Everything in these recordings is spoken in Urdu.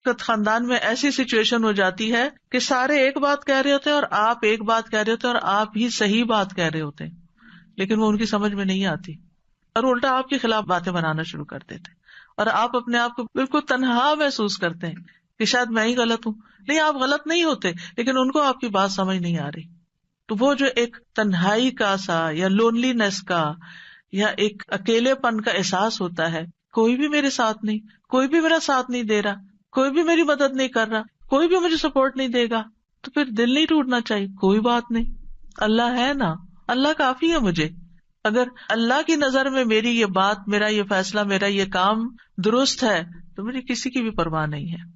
خاندان میں ایسی سچویشن ہو جاتی ہے کہ سارے ایک بات کہہ رہے ہوتے ہیں اور آپ ایک بات کہہ رہے ہوتے ہیں اور آپ ہی صحیح بات کہہ رہے ہوتے ہیں، لیکن وہ ان کی سمجھ میں نہیں آتی اور الٹا آپ کے خلاف باتیں بنانا شروع کر دیتے ہیں، اور آپ اپنے آپ کو بالکل تنہا محسوس کرتے ہیں کہ شاید میں ہی غلط ہوں. نہیں، آپ غلط نہیں ہوتے، لیکن ان کو آپ کی بات سمجھ نہیں آ رہی. تو وہ جو ایک تنہائی کا سا یا لونلی نیس کا یا ایک اکیلے پن کا احساس ہوتا ہے، کوئی بھی میرے ساتھ نہیں، کوئی بھی میرا ساتھ نہیں دے رہا، کوئی بھی میری مدد نہیں کر رہا، کوئی بھی مجھے سپورٹ نہیں دے گا، تو پھر دل نہیں ٹوٹنا چاہیے. کوئی بات نہیں، اللہ ہے نا، اللہ کافی ہے مجھے. اگر اللہ کی نظر میں میری یہ بات، میرا یہ فیصلہ، میرا یہ کام درست ہے تو مجھے کسی کی بھی پرواہ نہیں ہے.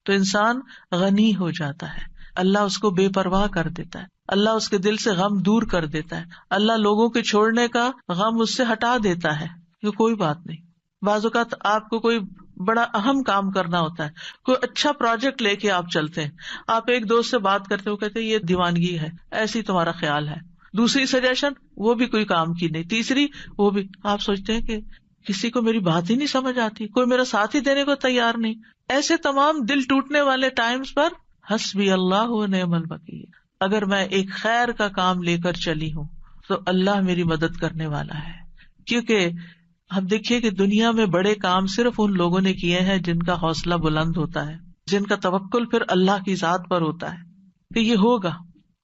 تو انسان غنی ہو جاتا ہے، اللہ اس کو بے پرواہ کر دیتا ہے، اللہ اس کے دل سے غم دور کر دیتا ہے، اللہ لوگوں کے چھوڑنے کا غم اس سے ہٹا دیتا ہے کہ کوئی بات نہیں. بعض اوقات آپ کو کوئی بڑا اہم کام کرنا ہوتا ہے، کوئی اچھا پروجیکٹ لے کے آپ چلتے ہیں، آپ ایک دوست سے بات کرتے ہو، کہتے ہیں یہ دیوانگی ہے، ایسی تمہارا خیال ہے، دوسری سجیشن وہ بھی کوئی کام کی نہیں، تیسری وہ بھی، آپ سوچتے ہیں کہ کسی کو میری بات ہی نہیں سمجھ آتی، کوئی میرا ساتھ ہی دینے کو تیار نہیں. ایسے تمام دل ٹوٹنے والے ٹائمز پر حسبی اللہ و نعم الوکیل، اگر میں ایک خیر کا کام لے کر چلی ہوں تو اللہ میری مدد کرنے والا ہے. کیونکہ ہم دیکھیے کہ دنیا میں بڑے کام صرف ان لوگوں نے کیے ہیں جن کا حوصلہ بلند ہوتا ہے، جن کا توکل پھر اللہ کی ذات پر ہوتا ہے کہ یہ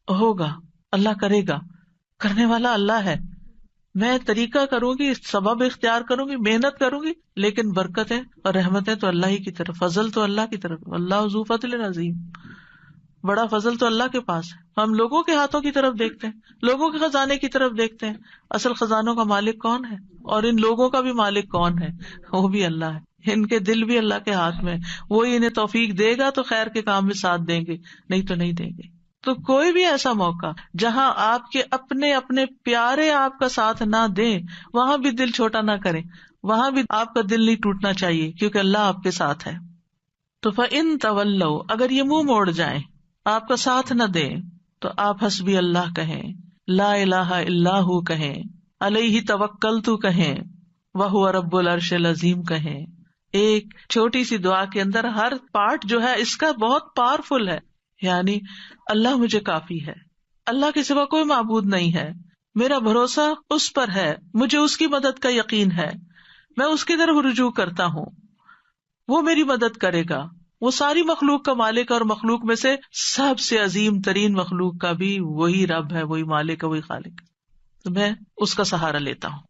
ہوگا، اللہ کرے گا، کرنے والا اللہ ہے. میں طریقہ کروں گی، سبب اختیار کروں گی، محنت کروں گی، لیکن برکتیں اور رحمتیں تو اللہ ہی کی طرف، فضل تو اللہ کی طرف. اللہ ذو فضل عظیم، بڑا فضل تو اللہ کے پاس ہے. ہم لوگوں کے ہاتھوں کی طرف دیکھتے ہیں، لوگوں کے خزانے کی طرف دیکھتے ہیں، اصل خزانوں کا مالک کون ہے اور ان لوگوں کا بھی مالک کون ہے؟ وہ بھی اللہ ہے. ان کے دل بھی اللہ کے ہاتھ میں، وہی انہیں توفیق دے گا تو خیر کے کام میں ساتھ دیں گے، نہیں تو نہیں دیں گے. تو کوئی بھی ایسا موقع جہاں آپ کے اپنے پیارے آپ کا ساتھ نہ دیں، وہاں بھی دل چھوٹا نہ کریں، وہاں بھی آپ کا دل نہیں ٹوٹنا چاہیے، کیونکہ اللہ آپ کے ساتھ ہے. تو فَإِن تَوَلَّوْا، اگر یہ منہ موڑ جائیں، آپ کا ساتھ نہ دیں، تو آپ حسبی اللہ کہیں، لا الہ الا ہو کہیں، علیہ توکلت کہیں، وہو رب العرش العظیم کہیں. ایک چھوٹی سی دعا کے اندر ہر پارٹ جو ہے اس کا بہت پاورفل ہے. یعنی اللہ مجھے کافی ہے، اللہ کے سوا کوئی معبود نہیں ہے، میرا بھروسہ اس پر ہے، مجھے اس کی مدد کا یقین ہے، میں اس کی طرف رجوع کرتا ہوں، وہ میری مدد کرے گا، وہ ساری مخلوق کا مالک، اور مخلوق میں سے سب سے عظیم ترین مخلوق کا بھی وہی رب ہے، وہی مالک ہے، وہی خالق ہے، تو میں اس کا سہارا لیتا ہوں.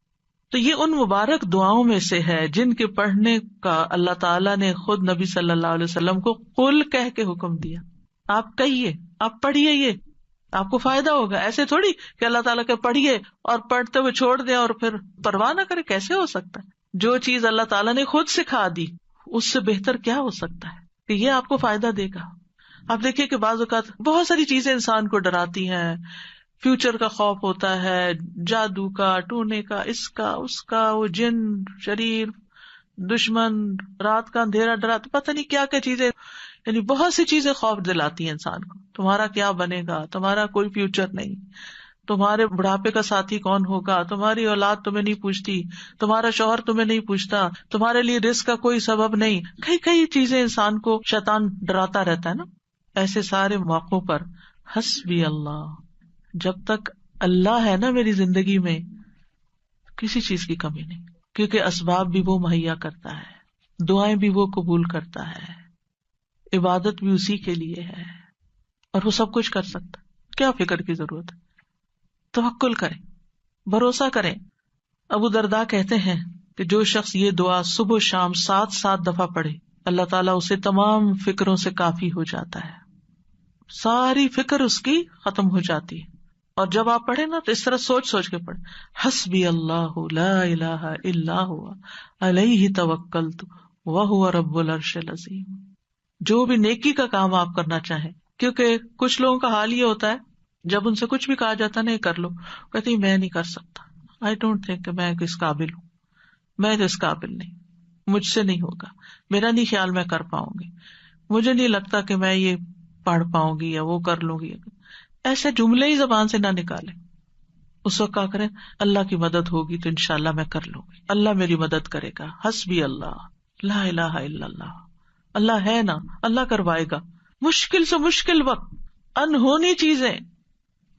تو یہ ان مبارک دعاؤں میں سے ہے جن کے پڑھنے کا اللہ تعالیٰ نے خود نبی صلی اللہ علیہ وسلم کو قل کہہ کے حکم دیا. آپ کہیے، آپ پڑھیے، یہ آپ کو فائدہ ہوگا. ایسے تھوڑی کہ اللہ تعالیٰ کے پڑھیے اور پڑھتے ہوئے چھوڑ دیں اور پھر پرواہ نہ کرے، کیسے ہو سکتا ہے؟ جو چیز اللہ تعالیٰ نے خود سکھا دی اس سے بہتر کیا ہو سکتا ہے کہ یہ آپ کو فائدہ دے گا. آپ دیکھیے کہ بعض اوقات بہت ساری چیزیں انسان کو ڈراتی ہیں، فیوچر کا خوف ہوتا ہے، جادو کا، ٹونے کا، اس کا اس کا، وہ جن، شریر، دشمن، رات کا اندھیرا ڈراتا، پتہ نہیں کیا کیا چیزیں، یعنی بہت سی چیزیں خوف دلاتی ہیں انسان کو. تمہارا کیا بنے گا، تمہارا کوئی فیوچر نہیں، تمہارے بڑھاپے کا ساتھی کون ہوگا، تمہاری اولاد تمہیں نہیں پوچھتی، تمہارا شوہر تمہیں نہیں پوچھتا، تمہارے لیے رزق کا کوئی سبب نہیں. کئی چیزیں انسان کو شیطان ڈراتا رہتا ہے نا. ایسے سارے موقعوں پر حسبی اللہ، جب تک اللہ ہے نا میری زندگی میں، کسی چیز کی کمی نہیں، کیونکہ اسباب بھی وہ مہیا کرتا ہے، دعائیں بھی وہ قبول کرتا ہے، عبادت بھی اسی کے لیے ہے، اور وہ سب کچھ کر سکتا. کیا فکر کی ضرورت ہے؟ توکل کریں، بھروسہ کریں. ابو درداء کہتے ہیں کہ جو شخص یہ دعا صبح و شام 7 دفعہ پڑھے، اللہ تعالیٰ اسے تمام فکروں سے کافی ہو جاتا ہے، ساری فکر اس کی ختم ہو جاتی ہے. اور جب آپ پڑھیں نا تو اس طرح سوچ کے پڑھیں، حسبی اللہ لا الہ الا ہوا علیہ توکلت وہو رب العرش العظیم. جو بھی نیکی کا کام آپ کرنا چاہیں، کیونکہ کچھ لوگوں کا حال یہ ہوتا ہے جب ان سے کچھ بھی کہا جاتا ہے نہیں کر لو، کہتے ہیں میں نہیں کر سکتا، آئی ڈونٹ تھنک کہ میں اس قابل ہوں، میں اس قابل نہیں، مجھ سے نہیں ہوگا، میرا نہیں خیال میں کر پاؤں گی، مجھے نہیں لگتا کہ میں یہ پڑھ پاؤں گی یا وہ کر لوں گی. ایسے جملے ہی زبان سے نہ نکالیں. اس وقت کیا کریں، اللہ کی مدد ہوگی تو انشاءاللہ میں کر لوں گی، اللہ میری مدد کرے گا. حسبی اللہ لا الہ الا اللہ. اللہ ہے نا, اللہ کروائے گا. مشکل سے مشکل وقت, انہونی چیزیں,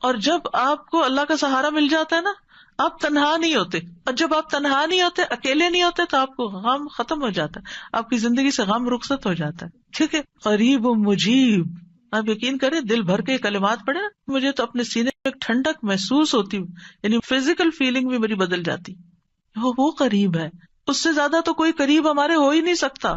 اور جب آپ کو اللہ کا سہارا مل جاتا ہے نا, آپ تنہا نہیں ہوتے. اور جب آپ تنہا نہیں ہوتے, اکیلے نہیں ہوتے, تو آپ کو غم ختم ہو جاتا ہے, آپ کی زندگی سے غم رخصت ہو جاتا ہے. ٹھیک ہے, قریب و مجیب, آپ یقین کریں دل بھر کے کلمات پڑھے نا, مجھے تو اپنے سینے میں ایک ٹھنڈک محسوس ہوتی, یعنی فزیکل فیلنگ بھی میری بدل جاتی. وہ قریب ہے, اس سے زیادہ تو کوئی قریب ہمارے ہو ہی نہیں سکتا.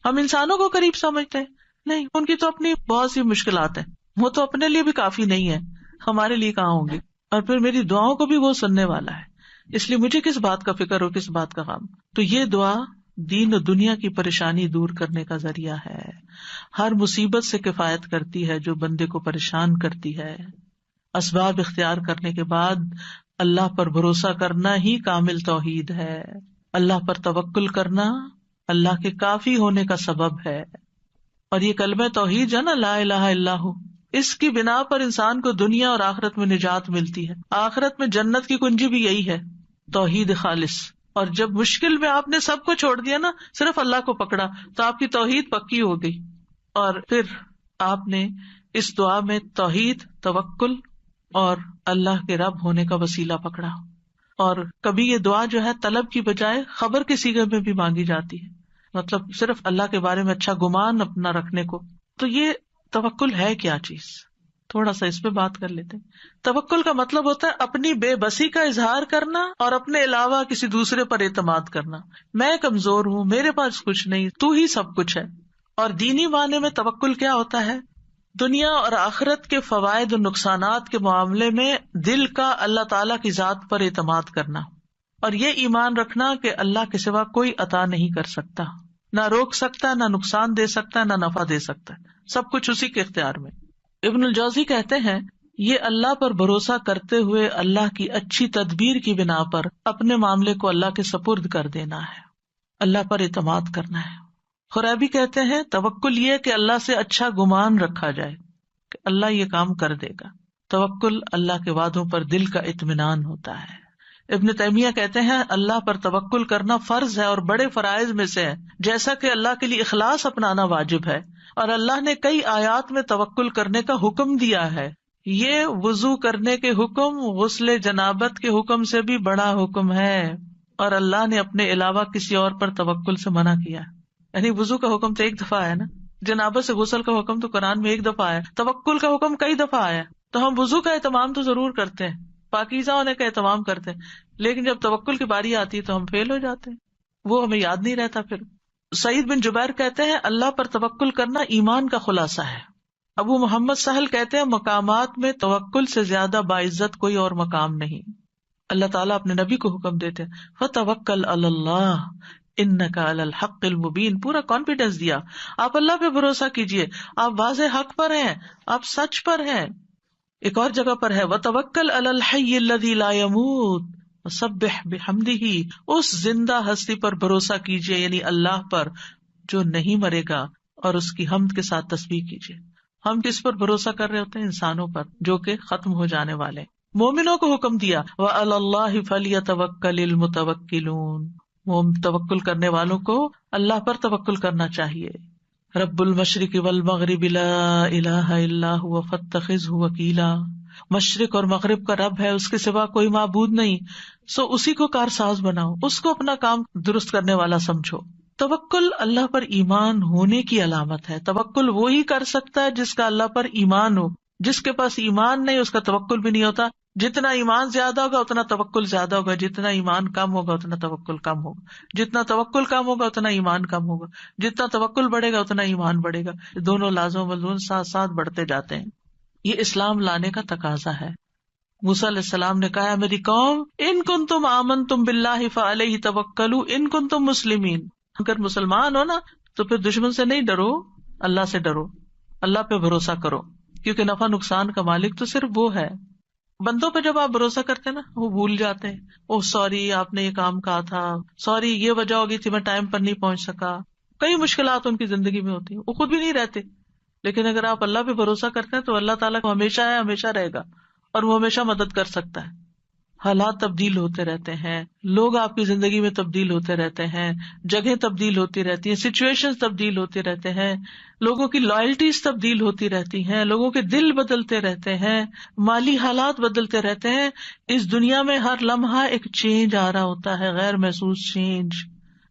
ہم انسانوں کو قریب سمجھتے ہیں, نہیں, ان کی تو اپنی بہت سی مشکلات ہیں, وہ تو اپنے لیے بھی کافی نہیں ہے, ہمارے لیے کہاں ہوں گے. اور پھر میری دعاؤں کو بھی وہ سننے والا ہے, اس لیے مجھے کس بات کا فکر ہو, کس بات کا غم. تو یہ دعا دین و دنیا کی پریشانی دور کرنے کا ذریعہ ہے, ہر مصیبت سے کفایت کرتی ہے جو بندے کو پریشان کرتی ہے. اسباب اختیار کرنے کے بعد اللہ پر بھروسہ کرنا ہی کامل توحید ہے. اللہ پر توکل کرنا اللہ کے کافی ہونے کا سبب ہے. اور یہ کلمہ توحید ہے نا, لا الہ الا ہو, اس کی بنا پر انسان کو دنیا اور آخرت میں نجات ملتی ہے. آخرت میں جنت کی کنجی بھی یہی ہے, توحید خالص. اور جب مشکل میں آپ نے سب کو چھوڑ دیا نا, صرف اللہ کو پکڑا, تو آپ کی توحید پکی ہو گئی. اور پھر آپ نے اس دعا میں توحید, توکل اور اللہ کے رب ہونے کا وسیلہ پکڑا. اور کبھی یہ دعا جو ہے طلب کی بجائے خبر کے صیغے میں بھی مانگی جاتی ہے, مطلب صرف اللہ کے بارے میں اچھا گمان اپنا رکھنے کو. تو یہ توکل ہے کیا چیز, تھوڑا سا اس پہ بات کر لیتے ہیں. توکل کا مطلب ہوتا ہے اپنی بے بسی کا اظہار کرنا اور اپنے علاوہ کسی دوسرے پر اعتماد کرنا. میں کمزور ہوں, میرے پاس کچھ نہیں, تو ہی سب کچھ ہے. اور دینی معنی میں توکل کیا ہوتا ہے, دنیا اور آخرت کے فوائد اور نقصانات کے معاملے میں دل کا اللہ تعالی کی ذات پر اعتماد کرنا, اور یہ ایمان رکھنا کہ اللہ کے سوا کوئی عطا نہیں کر سکتا, نہ روک سکتا, نہ نقصان دے سکتا, نہ نفع دے سکتا, سب کچھ اسی کے اختیار میں. ابن الجوزی کہتے ہیں یہ اللہ پر بھروسہ کرتے ہوئے اللہ کی اچھی تدبیر کی بنا پر اپنے معاملے کو اللہ کے سپرد کر دینا ہے, اللہ پر اعتماد کرنا ہے. خرابی کہتے ہیں توکل یہ کہ اللہ سے اچھا گمان رکھا جائے کہ اللہ یہ کام کر دے گا. توکل اللہ کے وعدوں پر دل کا اطمینان ہوتا ہے. ابن تیمیہ کہتے ہیں اللہ پر توکل کرنا فرض ہے اور بڑے فرائض میں سے ہے, جیسا کہ اللہ کے لیے اخلاص اپنانا واجب ہے. اور اللہ نے کئی آیات میں توکل کرنے کا حکم دیا ہے. یہ وضو کرنے کے حکم غسل جنابت کے حکم سے بھی بڑا حکم ہے, اور اللہ نے اپنے علاوہ کسی اور پر توکل سے منع کیا. یعنی وضو کا حکم تو ایک دفعہ آیا نا, جنابت سے غسل کا حکم تو قرآن میں ایک دفعہ آیا, توکل کا حکم کئی دفعہ آیا. تو ہم وضو کا اہتمام تو ضرور کرتے ہیں, پاکیزہ ہونے کا اہتمام کرتے ہیں, لیکن جب توکل کی باری آتی ہے تو ہم فیل ہو جاتے ہیں, وہ ہمیں یاد نہیں رہتا. پھر سعید بن جبیر کہتے ہیں اللہ پر توکل کرنا ایمان کا خلاصہ ہے. ابو محمد سہل کہتے ہیں مقامات میں توکل سے زیادہ باعزت کوئی اور مقام نہیں. اللہ تعالیٰ اپنے نبی کو حکم دیتے ہیں فَتَوَكَّلْ عَلَى اللَّهِ إِنَّكَ عَلَى الْحَقِّ الْمُبِينِ, پورا کانفیڈینس دیا, آپ اللہ پہ بھروسہ کیجئے, آپ واضح حق پر ہیں, آپ سچ پر ہیں. ایک اور جگہ پر ہے وَتَوَكَّلْ عَلَى الْحَيِّ الَّذِي لَا يَمُوتُ وَسَبِّحْ بِحَمْدِهِ, اس زندہ ہستی پر بھروسہ کیجئے, یعنی اللہ پر جو نہیں مرے گا, اور اس کی حمد کے ساتھ تسبیح کیجئے. ہم کس پر بھروسہ کر رہے ہوتے ہیں؟ انسانوں پر جو کہ ختم ہو جانے والے. مومنوں کو حکم دیا وَعَلَى اللَّهِ فَلْيَتَوَكَّلِ الْمُتَوَكِّلُونَ, وہ توکل کرنے والوں کو اللہ پر توکل کرنا چاہیے. رب المشرق والمغرب لا الہ الا هو فاتخذہ وکیلا, مشرق اور مغرب کا رب ہے, اس کے سوا کوئی معبود نہیں, سو اسی کو کارساز بناؤ, اس کو اپنا کام درست کرنے والا سمجھو. توکل اللہ پر ایمان ہونے کی علامت ہے. توکل وہی کر سکتا ہے جس کا اللہ پر ایمان ہو. جس کے پاس ایمان نہیں اس کا توکل بھی نہیں ہوتا. جتنا ایمان زیادہ ہوگا اتنا توکل زیادہ ہوگا, جتنا ایمان کم ہوگا اتنا توکل کم ہوگا, جتنا توکل کم ہوگا اتنا ایمان کم ہوگا, جتنا توکل بڑھے گا اتنا ایمان بڑھے گا. دونوں لازم و ملزوم ساتھ ساتھ بڑھتے جاتے ہیں. یہ اسلام لانے کا تقاضا ہے. موسیٰ علیہ السلام نے کہا میری قوم ان کنتم آمنتم باللہ فعلیہ توکلوا ان کنتم مسلمین, اگر مسلمان ہو نا تو پھر دشمن سے نہیں ڈرو, اللہ سے ڈرو, اللہ پہ بھروسہ کرو, کیونکہ نفع نقصان کا مالک تو صرف وہ ہے. بندوں پہ جب آپ بھروسہ کرتے ہیں نا وہ بھول جاتے ہیں, اوہ سوری آپ نے یہ کام کہا تھا, سوری یہ وجہ ہوگی تھی میں ٹائم پر نہیں پہنچ سکا. کئی مشکلات ان کی زندگی میں ہوتی ہیں, وہ خود بھی نہیں رہتے. لیکن اگر آپ اللہ پہ بھروسہ کرتے ہیں تو اللہ تعالیٰ کو ہمیشہ ہے, ہمیشہ رہے گا, اور وہ ہمیشہ مدد کر سکتا ہے. حالات تبدیل ہوتے رہتے ہیں، لوگ آپ کی زندگی میں تبدیل ہوتے رہتے ہیں، جگہ تبدیل ہوتی رہتی ہیں، سچویشن تبدیل ہوتے رہتے ہیں، لوگوں کی لائلٹیز تبدیل ہوتی رہتی ہیں، لوگوں کے دل بدلتے رہتے ہیں، مالی حالات بدلتے رہتے ہیں. اس دنیا میں ہر لمحہ ایک چینج آ رہا ہوتا ہے، غیر محسوس چینج،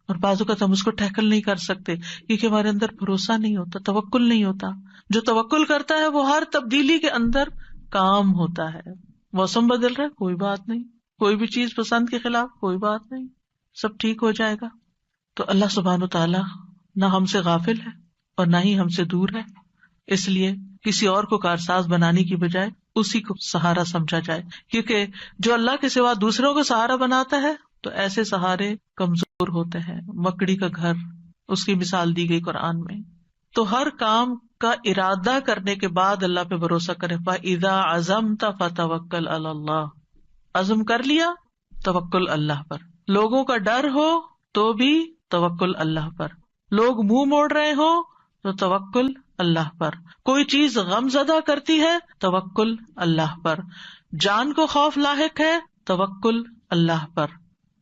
اور بعض اوقات ہم اس کو ٹیکل نہیں کر سکتے کیونکہ ہمارے اندر بھروسہ نہیں ہوتا، توکل نہیں ہوتا. جو توکل کرتا ہے وہ ہر تبدیلی کے اندر کام ہوتا ہے. موسم بدل رہا ہے، کوئی بات نہیں، کوئی بھی چیز پسند کے خلاف، کوئی بات نہیں، سب ٹھیک ہو جائے گا. تو اللہ سبحانہ وتعالی نہ ہم سے غافل ہے اور نہ ہی ہم سے دور ہے، اس لیے کسی اور کو کارساز بنانے کی بجائے اسی کو سہارا سمجھا جائے، کیونکہ جو اللہ کے سوا دوسروں کو سہارا بناتا ہے تو ایسے سہارے کمزور ہوتے ہیں. مکڑی کا گھر، اس کی مثال دی گئی قرآن میں. تو ہر کام کا ارادہ کرنے کے بعد اللہ پہ بھروسہ کرے. فَإِذَا عَزَمْتَ فَتَوَكَّلْ عَلَى اللَّهِ، عزم کر لیا توکل اللہ پر. لوگوں کا ڈر ہو تو بھی توکل اللہ پر، لوگ منہ موڑ رہے ہو تو توکل اللہ پر، کوئی چیز غم زدہ کرتی ہے توکل اللہ پر، جان کو خوف لاحق ہے توکل اللہ پر.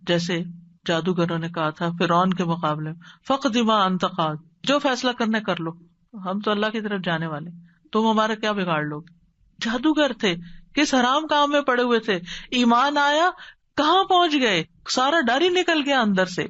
جیسے جادوگروں نے کہا تھا فرعون کے مقابلے میں، فَاقْضِ مَا أَنْتَ قَاضٍ، جو فیصلہ کرنا کر لو، ہم تو اللہ کی طرف جانے والے، تم ہمارا کیا بگاڑ لو گے. جادوگر تھے، کس حرام کام میں پڑے ہوئے تھے، ایمان آیا کہاں پہنچ گئے، سارا ڈر ہی نکل گیا اندر سے.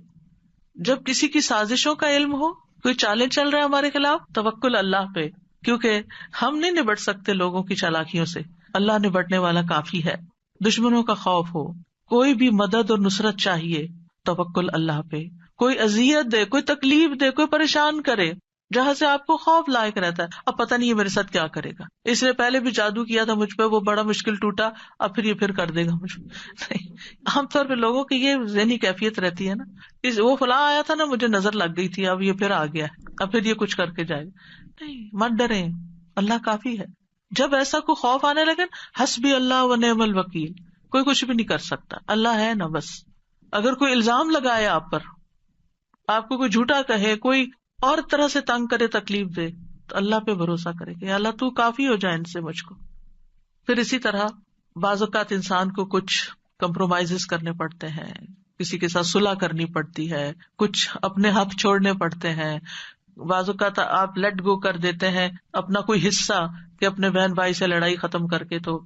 جب کسی کی سازشوں کا علم ہو، کوئی چالیں چل رہے ہمارے خلاف، توکل اللہ پہ، کیونکہ ہم نہیں نبٹ سکتے لوگوں کی چالاکیوں سے، اللہ نبٹنے والا کافی ہے. دشمنوں کا خوف ہو، کوئی بھی مدد اور نصرت چاہیے، توکل اللہ پہ. کوئی اذیت دے، کوئی تکلیف دے، کوئی پریشان کرے، جہاں سے آپ کو خوف لائق رہتا ہے، اب پتہ نہیں یہ میرے ساتھ کیا کرے گا، اس نے پہلے بھی جادو کیا تھا مجھ پہ، وہ بڑا مشکل ٹوٹا، اب پھر یہ پھر کر دے گا مجھ پہ. نہیں، عام طور پہ لوگوں کی یہ ذہنی کیفیت رہتی ہے نا، وہ فلاں آیا تھا نا، مجھے نظر لگ گئی تھی، اب یہ پھر آ گیا ہے، اب پھر یہ کچھ کر کے جائے گا. نہیں، مت ڈریں، اللہ کافی ہے. جب ایسا کوئی خوف آنے لگے، حسبی اللہ و نعم الوکیل، کوئی کچھ بھی نہیں کر سکتا، اللہ ہے نا بس. اگر کوئی الزام لگائے آپ پر، آپ کو کوئی جھوٹا کہے، کوئی اور طرح سے تنگ کرے، تکلیف دے، تو اللہ پہ بھروسہ کرے کہ اللہ تو کافی ہو جائے ان سے مجھ کو. پھر اسی طرح بعض اوقات انسان کو کچھ کمپرومائز کرنے پڑتے ہیں، کسی کے ساتھ صلح کرنی پڑتی ہے، کچھ اپنے حق چھوڑنے پڑتے ہیں. بعض اوقات آپ لیٹ گو کر دیتے ہیں اپنا کوئی حصہ کہ اپنے بہن بھائی سے لڑائی ختم کر کے، تو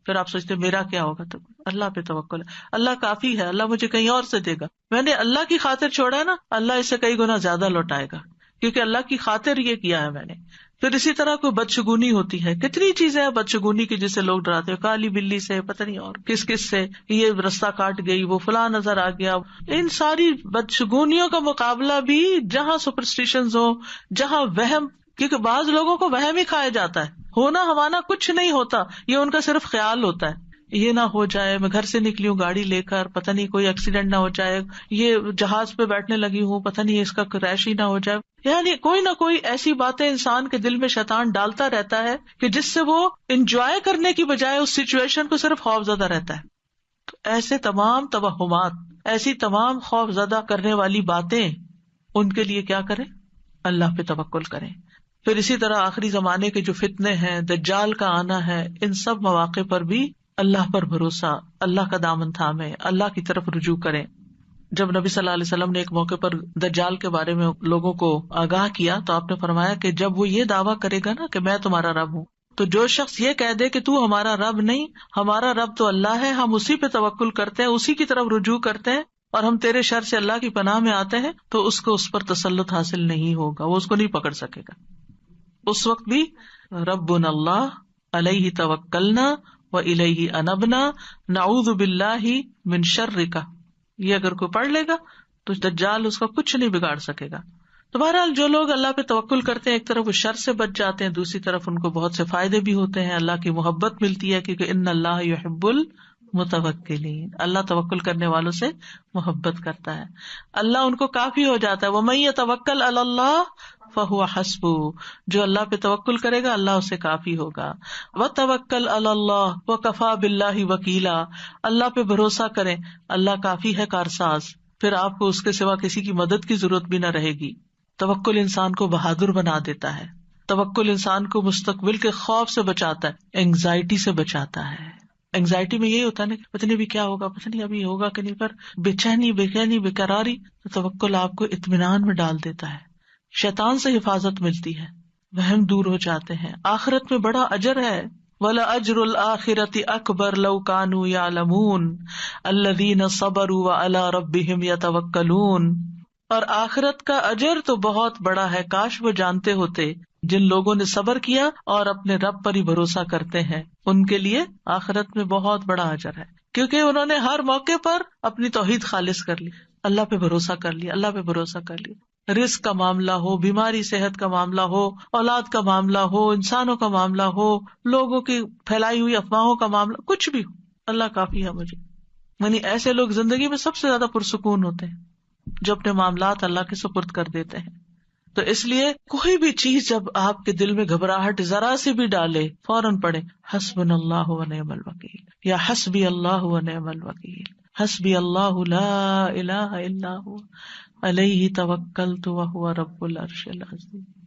پھر آپ سوچتے میرا کیا ہوگا. تو اللہ پہ توکل ہے، اللہ کافی ہے، اللہ مجھے کہیں اور سے دے گا. میں نے اللہ کی خاطر چھوڑا ہے نا، اللہ اس سے کئی گنا زیادہ لوٹائے گا، کیونکہ اللہ کی خاطر یہ کیا ہے میں نے. پھر اسی طرح کوئی بدشگونی ہوتی ہے، کتنی چیزیں ہیں بدشگونی کی جسے لوگ ڈراتے ہیں، کالی بلی سے، پتہ نہیں اور کس کس سے، یہ رستہ کاٹ گئی، وہ فلاں نظر آ گیا. ان ساری بدشگونیوں کا مقابلہ بھی جہاں سپرسٹیشنز ہو، جہاں وہم، کیونکہ بعض لوگوں کو وہم ہی کھایا جاتا ہے، ہونا ہوانا کچھ نہیں ہوتا، یہ ان کا صرف خیال ہوتا ہے. یہ نہ ہو جائے، میں گھر سے نکلی ہوں گاڑی لے کر، پتہ نہیں کوئی ایکسیڈنٹ نہ ہو جائے، یہ جہاز پہ بیٹھنے لگی ہوں، پتہ نہیں اس کا کریش ہی نہ ہو جائے. یعنی کوئی نہ کوئی ایسی باتیں انسان کے دل میں شیطان ڈالتا رہتا ہے کہ جس سے وہ انجوائے کرنے کی بجائے اس سچویشن کو صرف خوف زدہ رہتا ہے. تو ایسے تمام توہمات، ایسی تمام خوف زدہ کرنے والی باتیں، ان کے لیے کیا کریں؟ اللہ پہ توکل کریں. پھر اسی طرح آخری زمانے کے جو فتنے ہیں، دجال کا آنا ہے، ان سب مواقع پر بھی اللہ پر بھروسہ، اللہ کا دامن تھامے، اللہ کی طرف رجوع کریں. جب نبی صلی اللہ علیہ وسلم نے ایک موقع پر دجال کے بارے میں لوگوں کو آگاہ کیا تو آپ نے فرمایا کہ جب وہ یہ دعویٰ کرے گا نا کہ میں تمہارا رب ہوں، تو جو شخص یہ کہہ دے کہ تو ہمارا رب نہیں، ہمارا رب تو اللہ ہے، ہم اسی پہ توکل کرتے ہیں، اسی کی طرف رجوع کرتے ہیں، اور ہم تیرے شر سے اللہ کی پناہ میں آتے ہیں، تو اس کو اس پر تسلط حاصل نہیں ہوگا، وہ اس کو نہیں پکڑ سکے گا. اس وقت بھی ربنا اللہ علیہ توکلنا وإلیہ انبنا نعوذ باللہ من شرک، یہ اگر کوئی پڑھ لے گا تو دجال اس کا کچھ نہیں بگاڑ سکے گا. تو بہرحال جو لوگ اللہ پہ توکل کرتے ہیں، ایک طرف وہ شر سے بچ جاتے ہیں، دوسری طرف ان کو بہت سے فائدے بھی ہوتے ہیں، اللہ کی محبت ملتی ہے، کیونکہ ان اللہ یحب المتوکلین، اللہ توکل کرنے والوں سے محبت کرتا ہے، اللہ ان کو کافی ہو جاتا ہے. ومن یتوکل علی اللہ فہو حسبہ، جو اللہ پہ توکل کرے گا اللہ اسے کافی ہوگا. وتوکل علی اللہ وکفی باللہ وکیلا، اللہ پہ بھروسہ کریں، اللہ کافی ہے کارساز، پھر آپ کو اس کے سوا کسی کی مدد کی ضرورت بھی نہ رہے گی. توکل انسان کو بہادر بنا دیتا ہے، توکل انسان کو مستقبل کے خوف سے بچاتا ہے، اینگزائٹی سے بچاتا ہے. اینگزائٹی میں یہی ہوتا ہے نا کہ پتہ نہیں ابھی کیا ہوگا، پتہ نہیں ابھی ہوگا کہ نہیں، پر بے چینی بے قراری، تو توکل آپ کو اطمینان میں ڈال دیتا ہے، شیطان سے حفاظت ملتی ہے، وہم دور ہو جاتے ہیں، آخرت میں بڑا اجر ہے۔ وَلَأَجْرُ الْآخِرَةِ أَكْبَرُ لَوْ كَانُوا يَعْلَمُونَ الَّذِينَ صَبَرُوا وَعَلَىٰ رَبِّهِمْ يَتَوَكَّلُونَ، اور آخرت کا اجر تو بہت بڑا ہے، کاش وہ جانتے ہوتے، جن لوگوں نے صبر کیا اور اپنے رب پر ہی بھروسہ کرتے ہیں، ان کے لیے آخرت میں بہت بڑا اجر ہے، کیونکہ انہوں نے ہر موقع پر اپنی توحید خالص کر لی، اللہ پہ بھروسہ کر لیا، اللہ پہ بھروسہ کر لیا، رزق کا معاملہ ہو، بیماری صحت کا معاملہ ہو، اولاد کا معاملہ ہو، انسانوں کا معاملہ ہو، لوگوں کی پھیلائی ہوئی افواہوں کا معاملہ، کچھ بھی ہو، اللہ کافی ہے مجھے۔ یعنی ایسے لوگ زندگی میں سب سے زیادہ پرسکون ہوتے ہیں جو اپنے معاملات اللہ کے سپرد کر دیتے ہیں۔ تو اس لیے کوئی بھی چیز جب آپ کے دل میں گھبراہٹ ذرا سی بھی ڈالے، فوراً پڑھے حسبنا اللہ و نعم الوکیل، یا حسبی اللہ و نعم الوکیل، حسبی اللہ لا الہ الا ہوا علیہ توکلت وہو رب العرش العظیم۔